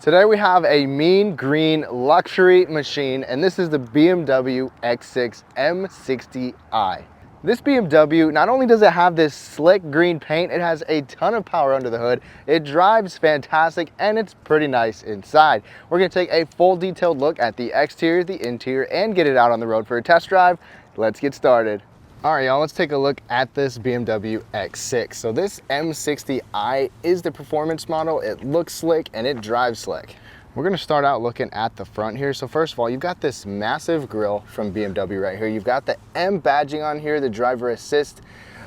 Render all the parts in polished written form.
Today we have a mean green luxury machine, and this is the BMW X6 M60i. This BMW, not only does it have this slick green paint, it has a ton of power under the hood. It drives fantastic and it's pretty nice inside. We're gonna take a full detailed look at the exterior, the interior, and get it out on the road for a test drive. Let's get started. All right, y'all, let's take a look at this BMW X6. So this M60i is the performance model. It looks slick and it drives slick. We're gonna start out looking at the front here. So first of all, you've got this massive grille from BMW right here. You've got the M badging on here, the driver assist,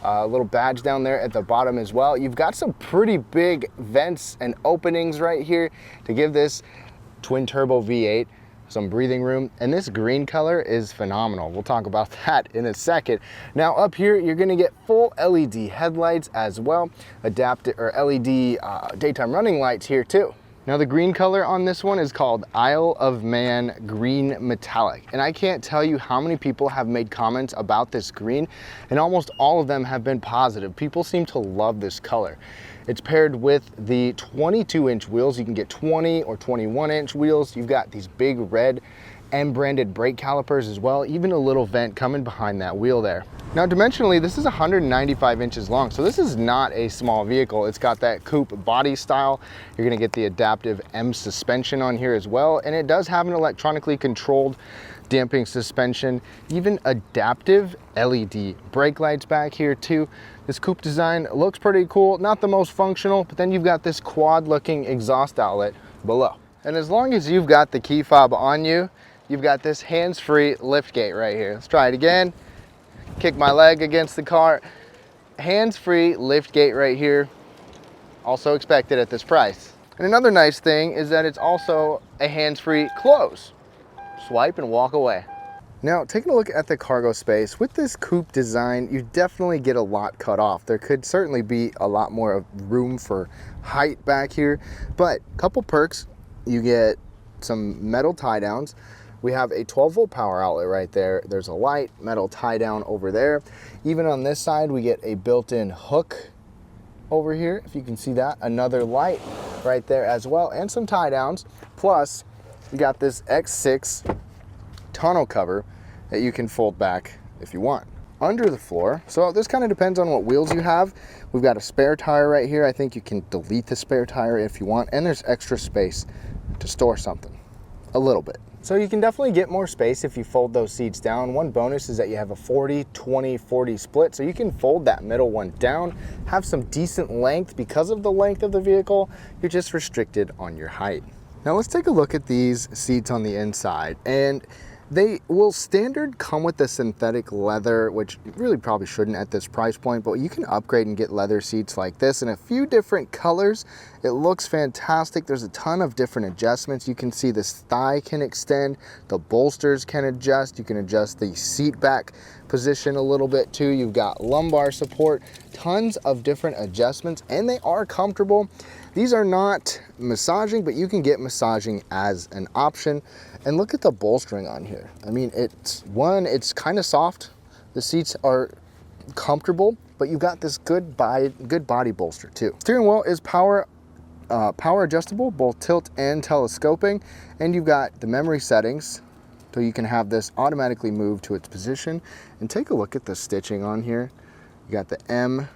little badge down there at the bottom as well. You've got some pretty big vents and openings right here to give this twin turbo V8 some breathing room, and this green color is phenomenal. We'll talk about that in a second. Now up here, you're gonna get full LED headlights as well, adaptive or LED daytime running lights here too. Now the green color on this one is called Isle of Man Green Metallic, and I can't tell you how many people have made comments about this green, and almost all of them have been positive. People seem to love this color. It's paired with the 22-inch wheels. You can get 20 or 21-inch wheels. You've got these big red M-branded brake calipers as well, even a little vent coming behind that wheel there. Now dimensionally, this is 195 inches long, so this is not a small vehicle. It's got that coupe body style. You're gonna get the adaptive M suspension on here as well, and it does have an electronically controlled damping suspension, even adaptive LED brake lights back here too. This coupe design looks pretty cool, not the most functional, but then you've got this quad looking exhaust outlet below. And as long as you've got the key fob on you, you've got this hands-free lift gate right here. Let's try it again. Kick my leg against the car. Hands-free lift gate right here. Also expected at this price. And another nice thing is that it's also a hands-free close. Swipe and walk away. Now, taking a look at the cargo space, with this coupe design, you definitely get a lot cut off. There could certainly be a lot more room for height back here, but a couple perks. You get some metal tie downs. We have a 12-volt power outlet right there. There's a light metal tie down over there. Even on this side, we get a built-in hook over here, if you can see that. Another light right there as well, and some tie downs. Plus, you got this X6 tonneau cover that you can fold back if you want. Under the floor, so this kind of depends on what wheels you have. We've got a spare tire right here. I think you can delete the spare tire if you want, and there's extra space to store something, a little bit. So you can definitely get more space if you fold those seats down. One bonus is that you have a 40-20-40 split, so you can fold that middle one down, have some decent length. Because of the length of the vehicle, you're just restricted on your height. Now let's take a look at these seats on the inside, and they will standard come with the synthetic leather, which you really probably shouldn't at this price point, but you can upgrade and get leather seats like this in a few different colors. It looks fantastic. There's a ton of different adjustments. You can see this thigh can extend, the bolsters can adjust, you can adjust the seat back position a little bit too. You've got lumbar support, tons of different adjustments, and they are comfortable. These are not massaging, but you can get massaging as an option. And look at the bolstering on here. I mean, it's kind of soft. The seats are comfortable, but you've got this good body bolster too. Steering wheel is power adjustable, both tilt and telescoping. And you've got the memory settings, so you can have this automatically move to its position. And take a look at the stitching on here. You got the M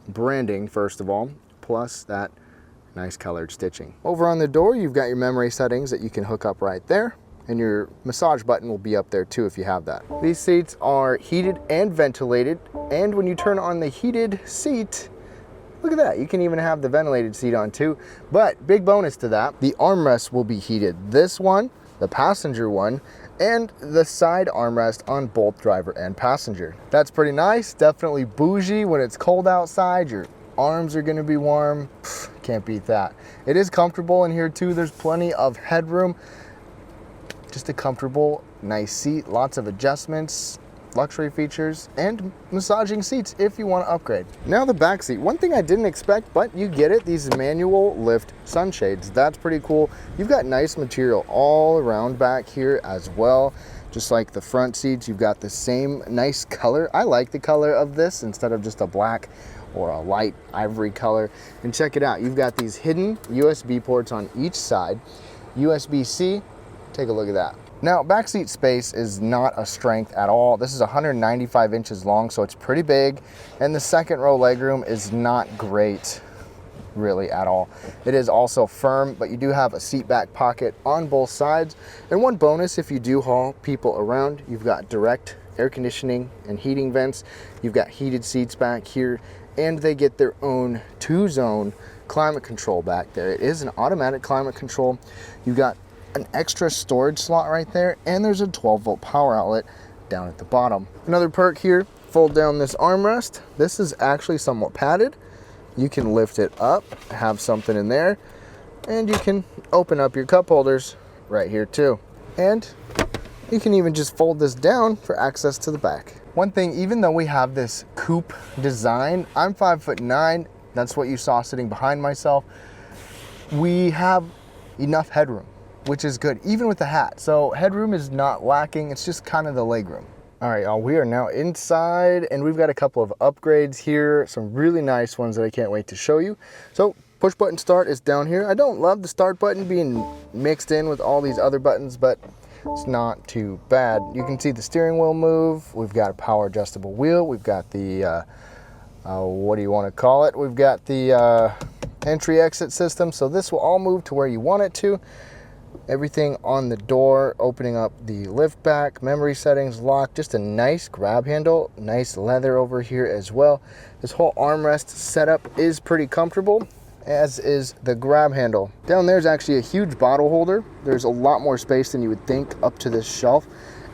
branding, first of all, plus that nice colored stitching. Over on the door, you've got your memory settings that you can hook up right there, and your massage button will be up there too if you have that. These seats are heated and ventilated, and when you turn on the heated seat, look at that, you can even have the ventilated seat on too. But big bonus to that, the armrests will be heated. This one, the passenger one, and the side armrest on both driver and passenger. That's pretty nice, definitely bougie when it's cold outside. Your arms are gonna be warm. Can't beat that. It is comfortable in here too. There's plenty of headroom. Just a comfortable, nice seat, lots of adjustments, luxury features, and massaging seats if you want to upgrade. Now the back seat. One thing I didn't expect, but you get it, these manual lift sunshades. That's pretty cool. You've got nice material all around back here as well. Just like the front seats, you've got the same nice color. I like the color of this instead of just a black or a light ivory color. And check it out, you've got these hidden USB ports on each side. USB-C, take a look at that. Now, backseat space is not a strength at all. This is 195 inches long, so it's pretty big. And the second row legroom is not great, really, at all. It is also firm, but you do have a seat back pocket on both sides. And one bonus, if you do haul people around, you've got direct air conditioning and heating vents. You've got heated seats back here, and they get their own 2-zone climate control back there. It is an automatic climate control. You've got an extra storage slot right there, and there's a 12-volt power outlet down at the bottom. Another perk here, fold down this armrest. This is actually somewhat padded. You can lift it up, have something in there, and you can open up your cup holders right here too. And you can even just fold this down for access to the back. One thing, even though we have this coupe design, I'm 5'9", that's what you saw sitting behind myself. We have enough headroom, which is good, even with the hat. So headroom is not lacking, it's just kind of the legroom. All right, y'all, we are now inside, and we've got a couple of upgrades here, some really nice ones that I can't wait to show you. So push button start is down here. I don't love the start button being mixed in with all these other buttons, but it's not too bad. You can see the steering wheel move. We've got a power adjustable wheel. We've got the, what do you want to call it? We've got the entry exit system. So this will all move to where you want it to. Everything on the door, opening up the lift back, memory settings, lock, just a nice grab handle, nice leather over here as well. This whole armrest setup is pretty comfortable, as is the grab handle. Down there's actually a huge bottle holder. There's a lot more space than you would think up to this shelf,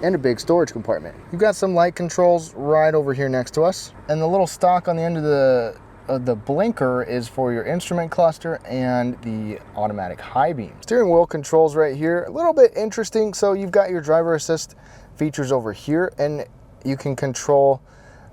and a big storage compartment. You've got some light controls right over here next to us, and the little stalk on the end of the blinker is for your instrument cluster and the automatic high beam. Steering wheel controls right here, a little bit interesting. So you've got your driver assist features over here, and you can control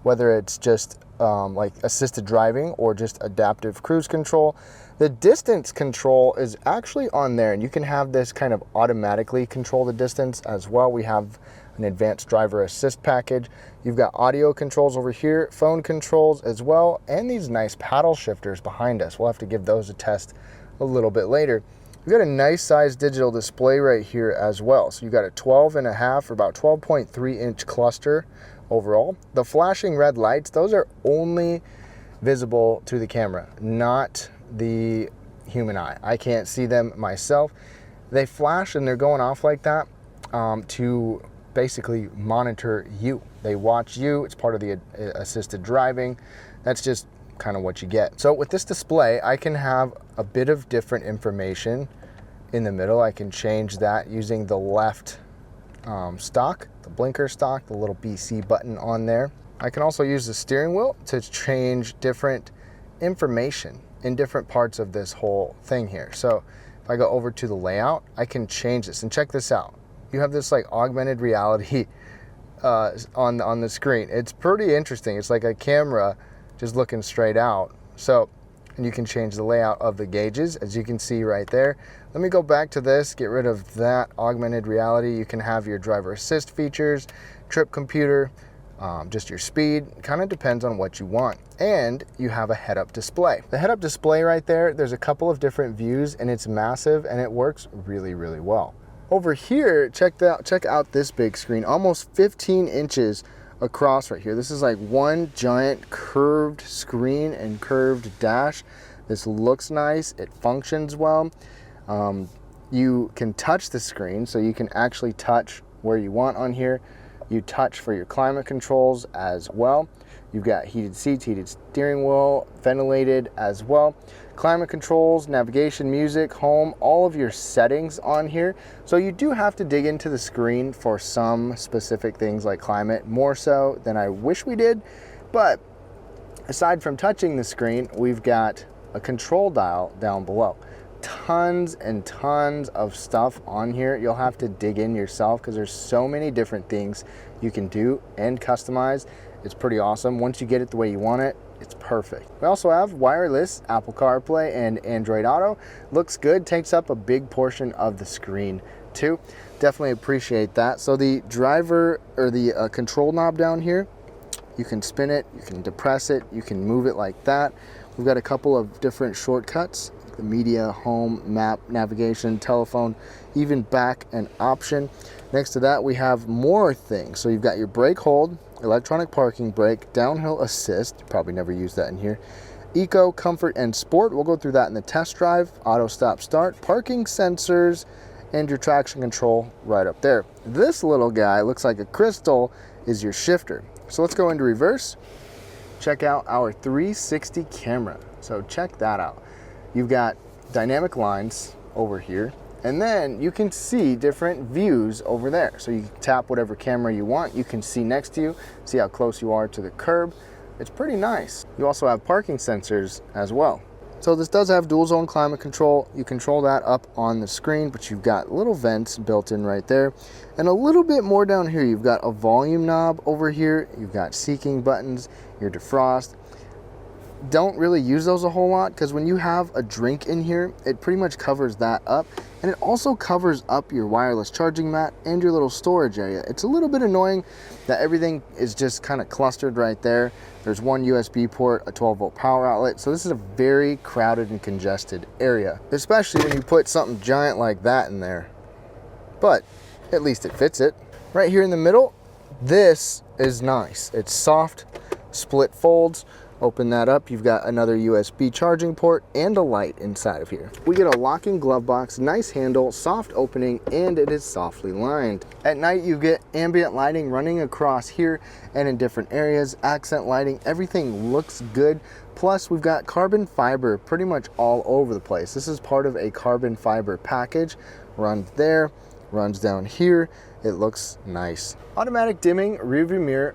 whether it's just like assisted driving or just adaptive cruise control. The distance control is actually on there, and you can have this kind of automatically control the distance as well. We have an advanced driver assist package. You've got audio controls over here, phone controls as well, and these nice paddle shifters behind us. We'll have to give those a test a little bit later. You've got a nice size digital display right here as well. So you've got a 12.5 or about 12.3 inch cluster overall. The flashing red lights, those are only visible to the camera, not the human eye. I can't see them myself. They flash and they're going off like that to basically monitor you. They watch you. It's part of the assisted driving. That's just kind of what you get. So with this display, I can have a bit of different information in the middle. I can change that using the left stock, the blinker stock, the little BC button on there. I can also use the steering wheel to change different information in different parts of this whole thing here. So if I go over to the layout, I can change this, and check this out. You have this like augmented reality on the screen. It's pretty interesting. It's like a camera just looking straight out. So, and you can change the layout of the gauges, as you can see right there. Let me go back to this, get rid of that augmented reality. You can have your driver assist features, trip computer, just your speed. Kind of depends on what you want. And you have a head-up display. The head-up display right there, there's a couple of different views, and it's massive, and it works really, really well. Over here, check out this big screen, almost 15 inches across right here. This is like one giant curved screen and curved dash. This looks nice, it functions well. You can touch the screen, so you can actually touch where you want on here. You touch for your climate controls as well. You've got heated seats, heated steering wheel, ventilated as well. Climate controls, navigation, music, home, all of your settings on here. So you do have to dig into the screen for some specific things like climate, more so than I wish we did. But aside from touching the screen, we've got a control dial down below. Tons and tons of stuff on here. You'll have to dig in yourself because there's so many different things you can do and customize. It's pretty awesome. Once you get it the way you want it, it's perfect. We also have wireless Apple CarPlay and Android Auto. Looks good, takes up a big portion of the screen too. Definitely appreciate that. So the driver or the control knob down here, You can spin it, you can depress it, you can move it like that. We've got a couple of different shortcuts, the media, home, map, navigation, telephone, even back and option. Next to that, we have more things. So you've got your brake hold, electronic parking brake, downhill assist, you probably never use that in here, eco, comfort, and sport. We'll go through that in the test drive, auto stop start, parking sensors, and your traction control right up there. This little guy looks like a crystal is your shifter. So let's go into reverse. Check out our 360 camera. So check that out. You've got dynamic lines over here, and then you can see different views over there. So you can tap whatever camera you want. You can see next to you, see how close you are to the curb. It's pretty nice. You also have parking sensors as well. So this does have dual zone climate control. You control that up on the screen, but you've got little vents built in right there. And a little bit more down here, you've got a volume knob over here. You've got seeking buttons, your defrost. Don't really use those a whole lot because when you have a drink in here, it pretty much covers that up. And it also covers up your wireless charging mat and your little storage area. It's a little bit annoying that everything is just kind of clustered right there. There's one USB port, a 12-volt power outlet. So this is a very crowded and congested area, especially when you put something giant like that in there. But at least it fits it. Right here in the middle, this is nice. It's soft, split folds. Open that up, you've got another USB charging port and a light inside of here. We get a locking glove box, nice handle, soft opening, and it is softly lined. At night, you get ambient lighting running across here and in different areas, accent lighting, everything looks good. Plus, we've got carbon fiber pretty much all over the place. This is part of a carbon fiber package. Runs there, runs down here. It looks nice. Automatic dimming, rear view mirror,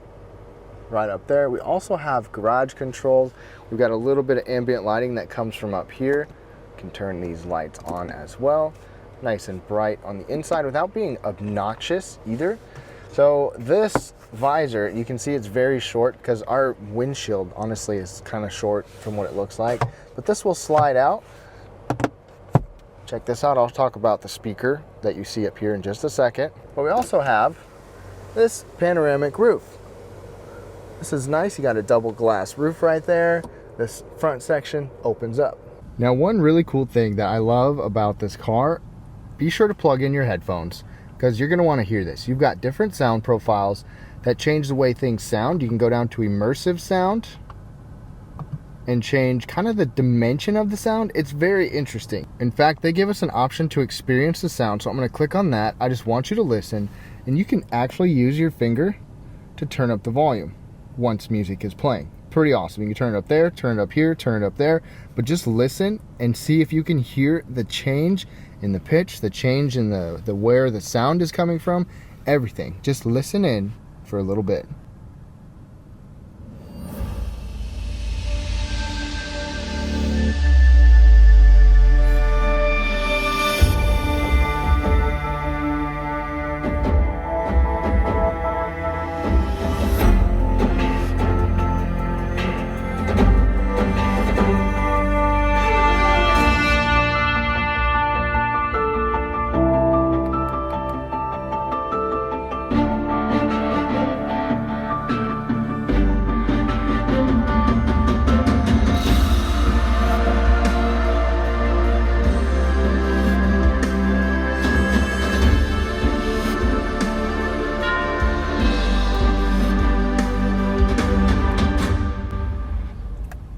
right up there. We also have garage controls. We've got a little bit of ambient lighting that comes from up here. You can turn these lights on as well. Nice and bright on the inside without being obnoxious either. So this visor, you can see it's very short because our windshield honestly is kind of short from what it looks like. But this will slide out. Check this out. I'll talk about the speaker that you see up here in just a second. But we also have this panoramic roof. This is nice. You got a double glass roof right there. This front section opens up. Now, one really cool thing that I love about this car, be sure to plug in your headphones because you're going to want to hear this. You've got different sound profiles that change the way things sound. You can go down to immersive sound and change kind of the dimension of the sound. It's very interesting. In fact, they give us an option to experience the sound. So I'm going to click on that. I just want you to listen, and you can actually use your finger to turn up the volume once music is playing. Pretty awesome. You can turn it up there, turn it up here, turn it up there, but just listen and see if you can hear the change in the pitch, the change in the where the sound is coming from, everything. Just listen in for a little bit.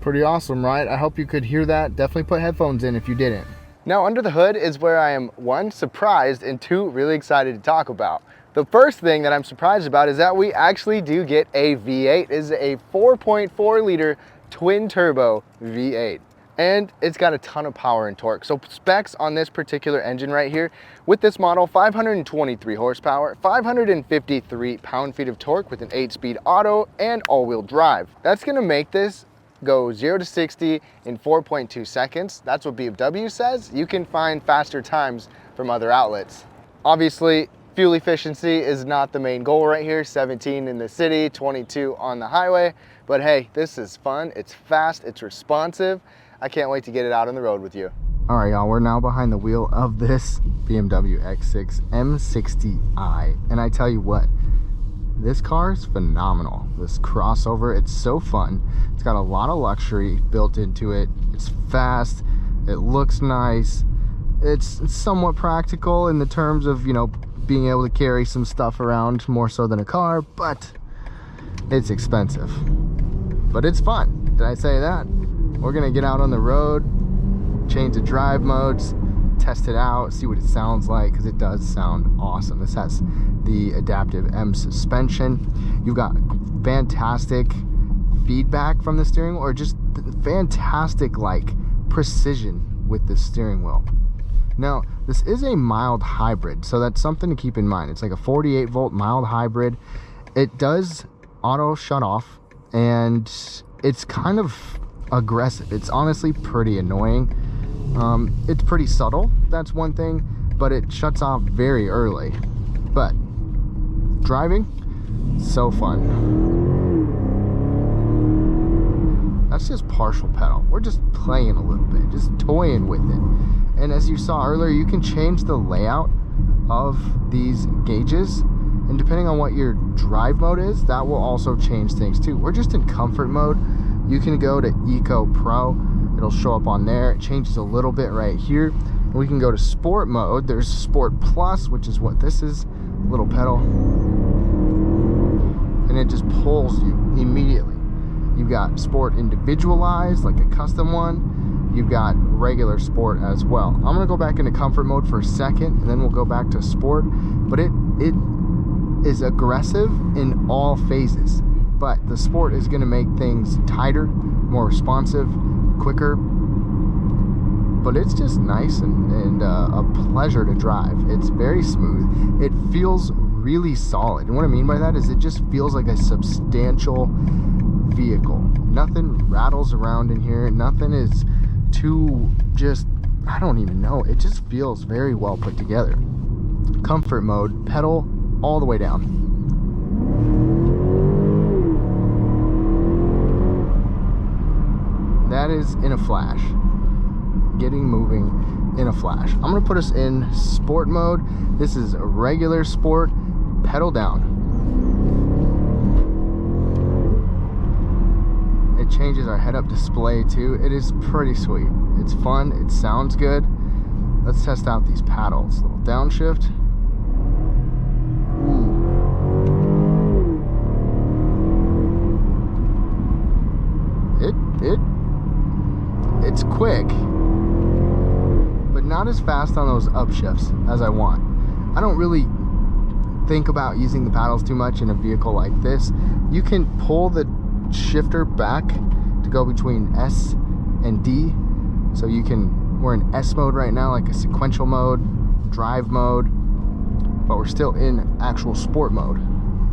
Pretty awesome, right? I hope you could hear that. Definitely put headphones in if you didn't. Now, under the hood is where I am, one, surprised, and two, really excited to talk about. The first thing that I'm surprised about is that we actually do get a V8. It is a 4.4 liter twin turbo V8. And it's got a ton of power and torque. So specs on this particular engine right here, with this model, 523 horsepower, 553 pound-feet of torque with an 8-speed auto and all-wheel drive. That's gonna make this go 0 to 60 in 4.2 seconds. That's what BMW says. You can find faster times from other outlets. Obviously, fuel efficiency is not the main goal right here. 17 in the city, 22 on the highway. But hey, this is fun. It's fast, it's responsive. I can't wait to get it out on the road with you. All right, y'all, we're now behind the wheel of this BMW X6 M60i. And I tell you what, This car is phenomenal. This crossover, it's so fun. It's got a lot of luxury built into it. It's fast, it looks nice. It's somewhat practical in the terms of, you know, being able to carry some stuff around more so than a car, but it's expensive. But it's fun. Did I say that? We're gonna get out on the road, change the drive modes, test it out, see what it sounds like, because it does sound awesome. This has the adaptive M suspension. You've got fantastic feedback from the steering wheel, or just fantastic like precision with the steering wheel. Now, this is a mild hybrid, so that's something to keep in mind. It's like a 48 volt mild hybrid. It does auto shut off, and it's kind of aggressive. It's honestly pretty annoying. It's pretty subtle, that's one thing, but it shuts off very early. But driving, so fun. That's just partial pedal. We're just playing a little bit, just toying with it. And as you saw earlier, you can change the layout of these gauges, and depending on what your drive mode is, that will also change things too. We're just in comfort mode. You can go to Eco Pro, it'll show up on there. It changes a little bit right here. We can go to sport mode. There's Sport Plus, which is what this is, little pedal, and it just pulls you immediately. You've got sport individualized, like a custom one. You've got regular sport as well. I'm gonna go back into comfort mode for a second, and then we'll go back to sport. But it is aggressive in all phases. But the sport is gonna make things tighter, more responsive, quicker. But it's just nice and a pleasure to drive. It's very smooth. It feels really solid. And what I mean by that is it just feels like a substantial vehicle. Nothing rattles around in here. Nothing is too just, I don't even know. It just feels very well put together. Comfort mode, pedal all the way down. That is in a flash. Getting moving in a flash. I'm gonna put us in sport mode. This is a regular sport, pedal down. It changes our head-up display too. It is pretty sweet. It's fun, it sounds good. Let's test out these paddles. Little downshift. It's quick, but not as fast on those upshifts as I want. I don't really think about using the paddles too much in a vehicle like this. You can pull the shifter back to go between S and D, so you can, we're in S mode right now, like a sequential mode, drive mode, but we're still in actual sport mode.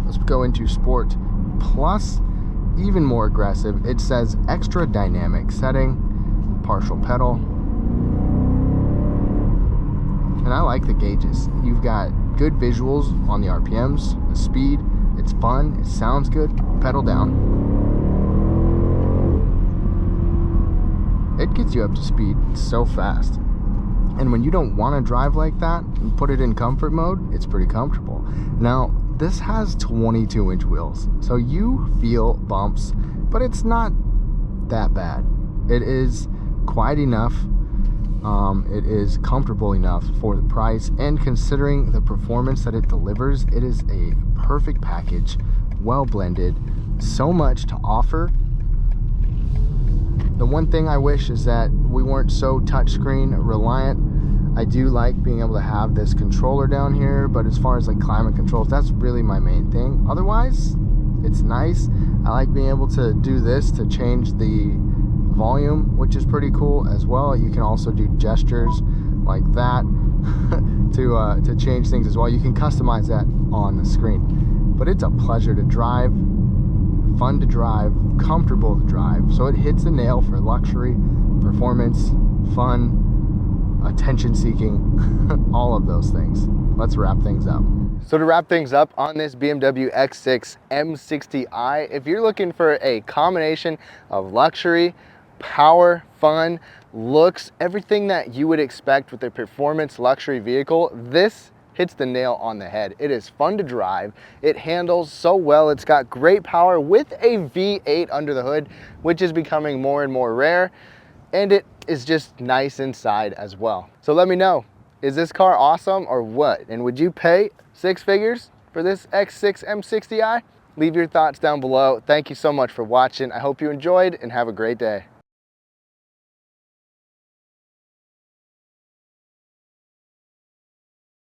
Let's go into Sport Plus, even more aggressive. It says extra dynamic setting, partial pedal, and I like the gauges. You've got good visuals on the RPMs, the speed, it's fun, it sounds good. Pedal down. It gets you up to speed so fast. And when you don't want to drive like that and put it in comfort mode, it's pretty comfortable. Now, this has 22-inch wheels, so you feel bumps, but it's not that bad. It is quiet enough. It is comfortable enough for the price, and considering the performance that it delivers, it is a perfect package, well blended, so much to offer. The one thing I wish is that we weren't so touchscreen reliant. I do like being able to have this controller down here, but as far as like climate controls, that's really my main thing. Otherwise, it's nice. I like being able to do this to change the volume, which is pretty cool as well. You can also do gestures like that to change things as well. You can customize that on the screen. But it's a pleasure to drive, fun to drive, comfortable to drive. So it hits the nail for luxury, performance, fun, attention seeking, all of those things. Let's wrap things up. So to wrap things up on this BMW X6 M60i, if you're looking for a combination of luxury, power, fun, looks, everything that you would expect with a performance luxury vehicle, this hits the nail on the head. It is fun to drive. It handles so well. It's got great power with a V8 under the hood, which is becoming more and more rare. And it is just nice inside as well. So let me know, is this car awesome or what? And would you pay 6 figures for this X6 M60i? Leave your thoughts down below. Thank you so much for watching. I hope you enjoyed and have a great day.